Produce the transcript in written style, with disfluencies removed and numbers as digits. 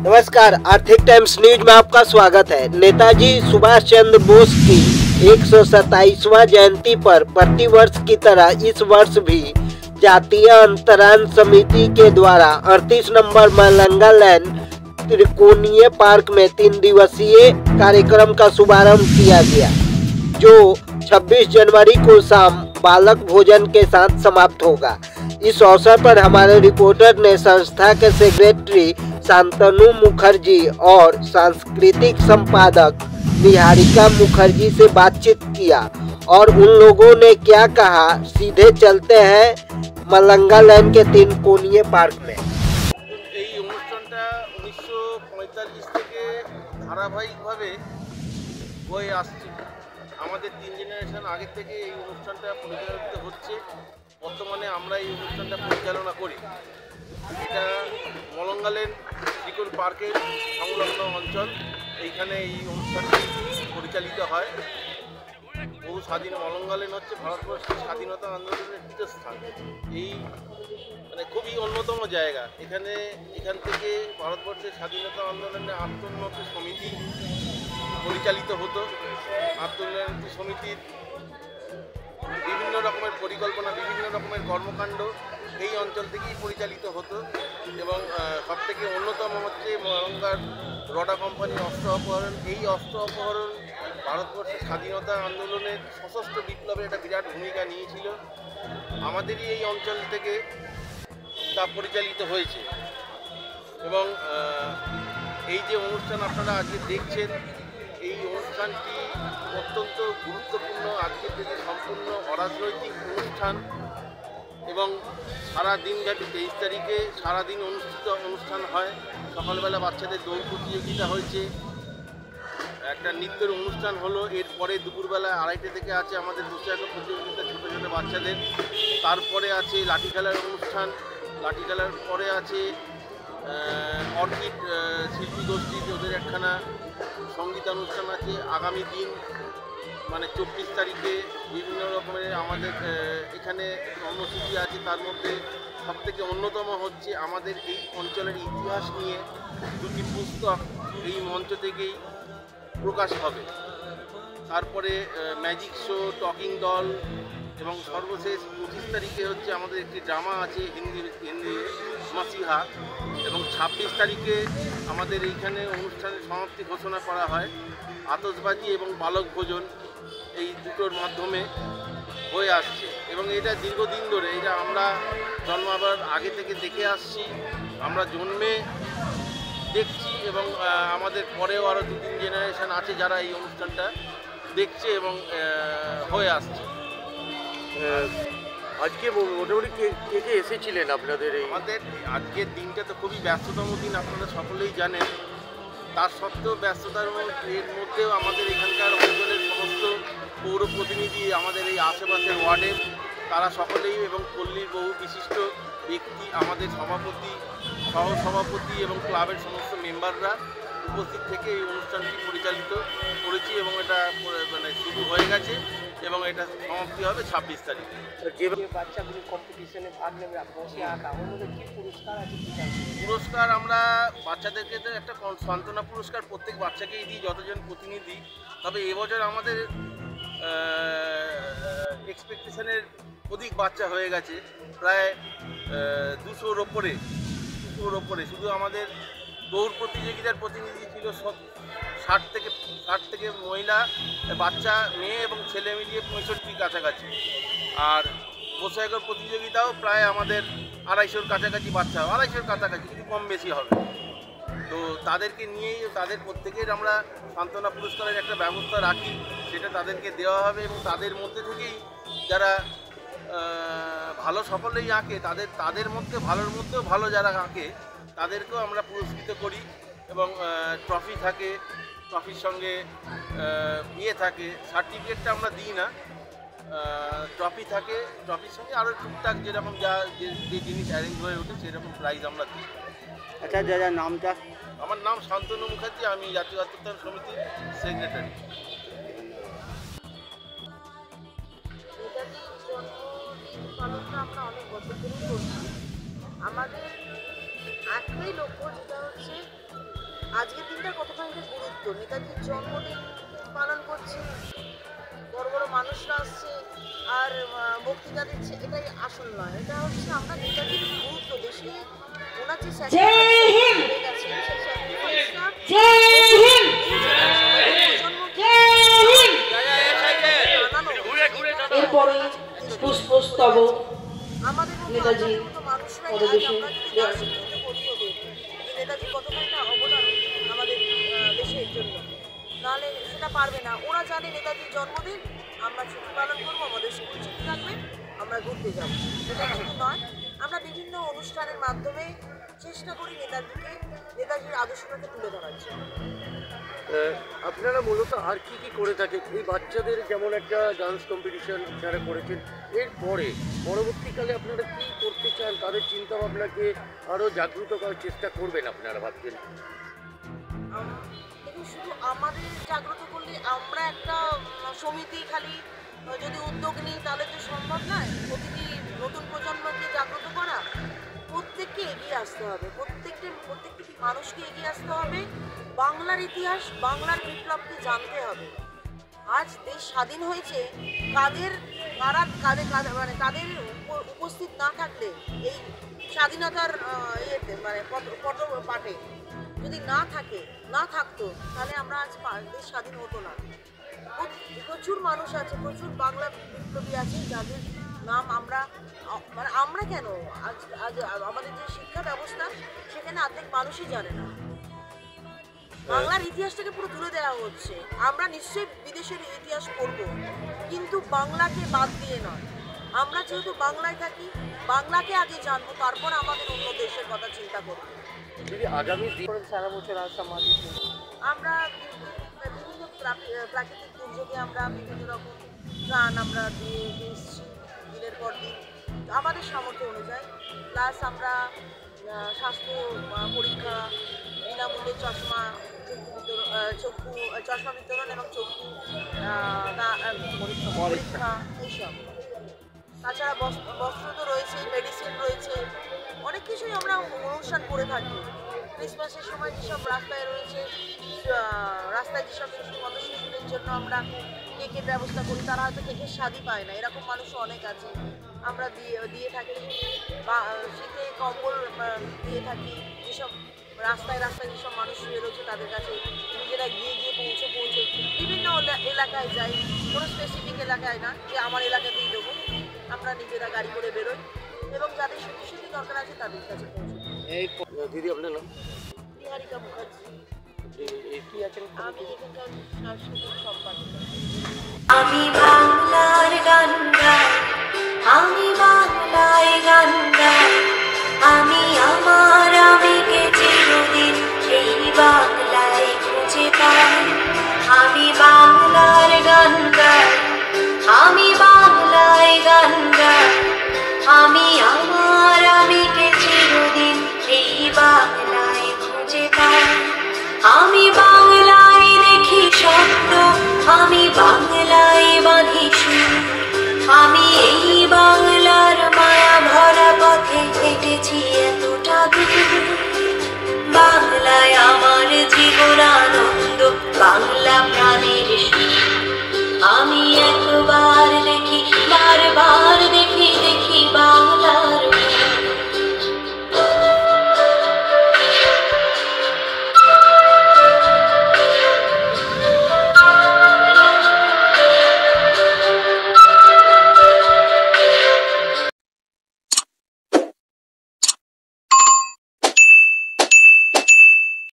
नमस्कार, आर्थिक times news में आपका स्वागत है। नेताजी सुभाष चंद्र बोस की 127वां जयंती पर प्रतिवर्ष की तरह इस वर्ष भी जातीय अंतरान समिति के द्वारा 38 नंबर मलंगा लैन त्रिकोणीय पार्क में 3 दिवसीय कार्यक्रम का शुभारंभ किया गया, जो 26 जनवरी को शाम बालक भोजन के साथ समाप्त होगा। इस अवसर पर हमारे रिपोर्टर ने संस्था के सेक्रेटरी शांतनु मुखर्जी और सांस्कृतिक संपादक निहारिका मुखर्जी से बातचीत किया और उन लोगों ने क्या कहा, सीधे चलते हैं मलंगा लैन के 3 कोणीय पार्क में। এই অনুষ্ঠানটা 1945 থেকে ধারাবাহিকভাবে হয়ে আসছে। আমাদের 3 জেনারেশন আগে থেকে এই অনুষ্ঠানটা পরিচালিত হচ্ছে। বর্তমানে আমরা এই অনুষ্ঠানটা পরিচালনা করি। এটা মলঙ্গা লেন ত্রিকোণ পার্কের সংলগ্ন অঞ্চল। এইখানে এই অনুষ্ঠানটি পরিচালিত হয়। বহু স্বাধীন মলঙ্গা লেন হচ্ছে ভারতবর্ষের স্বাধীনতা আন্দোলনের পীঠস্থান। এই খুবই অন্যতম জায়গা। এখান থেকে ভারতবর্ষের স্বাধীনতা আন্দোলনে আত্মোন্নতি সমিতি পরিচালিত হতো। আত্মোন্নতি সমিতির বিভিন্ন রকমের পরিকল্পনা, বিভিন্ন রকমের কর্মকাণ্ড এই অঞ্চল থেকেই পরিচালিত হতো এবং সবথেকে অন্যতম হচ্ছে মলঙ্গার রডা কোম্পানির অস্ত্র অপহরণ। এই অস্ত্র অপহরণ ভারতবর্ষের স্বাধীনতা আন্দোলনের সশস্ত্র বিপ্লবে একটা বিরাট ভূমিকা নিয়েছিল। আমাদেরই এই অঞ্চল থেকে তা পরিচালিত হয়েছে এবং এই যে অনুষ্ঠান আপনারা আজকে দেখছেন, এই অনুষ্ঠানটি অত্যন্ত গুরুত্বপূর্ণ। আজকের দিনে সম্পূর্ণ অরাজনৈতিক অনুষ্ঠান এবং সারা দিনব্যাপী 23 তারিখে সারাদিন অনুষ্ঠান হয়। সকালবেলা বাচ্চাদের দৌড় প্রতিযোগিতা হয়েছে, একটা নৃত্যের অনুষ্ঠান হলো। এরপরে দুপুরবেলা 2:30 থেকে আছে আমাদের দুঃসাহস প্রতিযোগিতা ছোটো ছোটো বাচ্চাদের। তারপরে আছে লাঠি খেলার অনুষ্ঠান। লাঠি খেলার পরে আছে অর্কিড শিল্পী গোষ্ঠীর ওদের একখানা সঙ্গীতানুষ্ঠান আছে। আগামী দিন 24 তারিখে বিভিন্ন রকমের আমাদের এখানে কর্মসূচি আছে। তার মধ্যে সবথেকে অন্যতম হচ্ছে আমাদের এই অঞ্চলের ইতিহাস নিয়ে 2টি পুস্তক এই মঞ্চ থেকেই প্রকাশ হবে। তারপরে ম্যাজিক শো, টকিং দল এবং সর্বশেষ 25 তারিখে হচ্ছে আমাদের একটি ড্রামা আছে হিন্দি মাসিহা এবং 26 তারিখে আমাদের এইখানে অনুষ্ঠানের সমাপ্তি ঘোষণা করা হয়। আতশবাজি এবং বালক ভোজন এই দুটোর মাধ্যমে হয়ে আসছে এবং এটা দীর্ঘদিন ধরে, এটা আমরা জন্মাবার আগে থেকে দেখে আসছি। আমরা জন্মে দেখছি এবং আমাদের পরেও আরও 2-3 জেনারেশন আছে যারা এই অনুষ্ঠানটা দেখছে এবং হয়ে আসছে। আজকে মোটামুটি কে কে এসেছিলেন আপনাদের? আমাদের আজকের দিনটা তো খুবই ব্যস্ততম দিন, আপনারা সকলেই জানেন। তার সত্ত্বেও ব্যস্ততার এর মধ্যেও আমাদের এখানকার অঞ্চলের সমস্ত পৌর প্রতিনিধি, আমাদের এই আশেপাশের ওয়ার্ডের, তারা সকলেই এবং পল্লীর বহু বিশিষ্ট ব্যক্তি, আমাদের সভাপতি, সহসভাপতি এবং ক্লাবের সমস্ত মেম্বাররা উপস্থিত থেকে এই অনুষ্ঠানটি পরিচালিত করেছি এবং এটা শুরু হয়ে গেছে এবং এটা সমাপ্তি হবে 26 তারিখে। যে বাচ্চাগুলো কম্পিটিশনে ভাগ নেবে, কি পুরস্কার আছে? পুরস্কার আমরা বাচ্চাদেরকে তো একটা সান্ত্বনা পুরস্কার প্রত্যেক বাচ্চাকেই দিই, যতজন প্রতিনিধি। তবে এবছর আমাদের এক্সপেকটেশনের অধিক বাচ্চা হয়ে গেছে, প্রায় 200-র ওপরে। শুধু আমাদের দৌড় প্রতিযোগিতার প্রতিনিধি ছিল 60 থেকে মহিলা, বাচ্চা, মেয়ে এবং ছেলে মিলিয়ে 65 কাছাকাছি। আর গোসাইগর প্রতিযোগিতাও প্রায় আমাদের 250-র কাছাকাছি বাচ্চা, 250-র কাছাকাছি, কিছু কম বেশি হবে। তো তাদেরকে নিয়েই তাদের প্রত্যেকের আমরা সান্ত্বনা পুরস্কারের একটা ব্যবস্থা রাখি, সেটা তাদেরকে দেওয়া হবে এবং তাদের মধ্যে থেকেই যারা ভালো সকলেই আঁকে, তাদের মধ্যে ভালোর মধ্যেও ভালো যারা আঁকে তাদেরকেও আমরা পুরস্কৃত করি এবং ট্রফি থাকে, ট্রফির সঙ্গে থাকে, সার্টিফিকেটটা আমরা দিই না, ট্রফি থাকে, ট্রফির সঙ্গে আরও টুকটাক যেরকম যে জিনিস অ্যারেঞ্জ হয়ে ওঠে সেরকম প্রাইজ আমরা দিই। আচ্ছা দাদা, নামটা? আমার নাম শান্তনু মুখার্জি, আমি জাতীয় আত্মোত্থান সমিতির সেক্রেটারি। আমরা অনেক বছর ধরেই করছি। আমাদের একটাই লক্ষ্য, যেটা হচ্ছে আজকের দিনটা কতখানি গুরুত্ব। নেতাজির জন্মদিন পালন করছি, বড় বড় মানুষরা আসছে আর বক্তৃতা দিচ্ছে, এটাই আসল নয়। এটা হচ্ছে আমরা নেতাজির গুরুত্ব দেশে ওনার যে এরপরে পুষ্পস্তবক আমাদের নেতাজি মানুষরাই পদদেশে নেতাজি কতখানি অবদান আমাদের দেশের জন্য, নাহলে সেটা পারবে না। ওরা জানে নেতাজির জন্মদিন, আমরা ছুটি পালন করবো, আমাদের স্কুল ছুটি থাকবে, আমরা ঘুরতে যাবো। এটা শুধু নয়, আমরা বিভিন্ন অনুষ্ঠানের মাধ্যমে চেষ্টা করি নেতাজির আদর্শটাকে তুলে ধরার জন্য। আপনারা মূলত আর কি কি করে থাকেন? এই বাচ্চাদের যেমন একটা ডান্স কম্পিটিশন যারা করেছেন, এরপরে পরবর্তীকালে আপনারা কি করতে চান? তাদের চিন্তা ভাবনাকে আরও জাগ্রত করার চেষ্টা করবেন আপনারা ভাবছেন? দেখুন, শুধু আমাদের জাগ্রত করলে, আমরা একটা সমিতি খালি যদি উদ্যোগ নিই তাহলে তো সম্ভব নয়। প্রতিটি নতুন প্রজন্মকে জাগ্রত করা, প্রত্যেককে এগিয়ে আসতে হবে, প্রত্যেকটি মানুষকে এগিয়ে আসতে হবে। বাংলার ইতিহাস, বাংলার বিপ্লবকে জানতে হবে। আজ দেশ স্বাধীন হয়েছে, কাদের উপস্থিত না থাকলে এই স্বাধীনতার পাঠে যদি না থাকতো তাহলে আমরা আজ দেশ স্বাধীন হতো না। প্রচুর মানুষ আছে, প্রচুর বাংলা বিপ্লবী আছে যাদের নাম আমরা কেন আজ আমাদের যে শিক্ষা ব্যবস্থা সেখানে অর্ধেক মানুষই জানে না। বাংলার ইতিহাসটাকে পুরো তুলে দেওয়া হচ্ছে। আমরা নিশ্চয়ই বিদেশের ইতিহাস পড়ব, কিন্তু বাংলাকে বাদ দিয়ে নয়। আমরা যেহেতু বাংলায় থাকি, বাংলাকে আগে জানবো, তারপর আমাদের অন্য দেশের কথা চিন্তা করবো। আগামী সারা বছর আর সমাধি আমরা বিভিন্ন প্রাকৃতিক দুর্যোগে আমরা বিভিন্ন রকম গান আমরা দিয়ে এসেছি দিনের পর দিন আমাদের সামর্থ্য অনুযায়ী। প্লাস আমরা স্বাস্থ্য পরীক্ষা, বিনামূল্যে চশমা বিতরণ এবং চক্ষু পরীক্ষা, এইসব। তাছাড়া বস্ত্র তো রয়েছে, মেডিসিন রয়েছে, অনেক কিছুই আমরা অনুষ্ঠান করে থাকি। ক্রিসমাসের সময় যেসব রাস্তায় যেসব শিশুদের জন্য আমরা কেকের ব্যবস্থা করি, তারা হয়তো কেকের স্বাদই পায় না, এরকম মানুষও অনেক আছে, আমরা দিয়ে থাকি। বা শীতে কম্বল দিয়ে থাকি, যেসব রাস্তায় যেসব মানুষ শুয়ে রয়েছে তাদের কাছে নিজেরা গিয়ে পৌঁছে বিভিন্ন এলাকায় যাই, কোনো স্পেসিফিক এলাকায় না যে আমার এলাকাতেই দেবো। আমরা নিজেরা গাড়ি করে বেরোই এবং যাদের সত্যি দরকার আছে তাদের কাছে পৌঁছে। দিদি, আপনার নাম? নিহারিকা মুখার্জি। কি আছেন? আমি এখানকার সাংস্কৃতিক সম্পাদক। আমি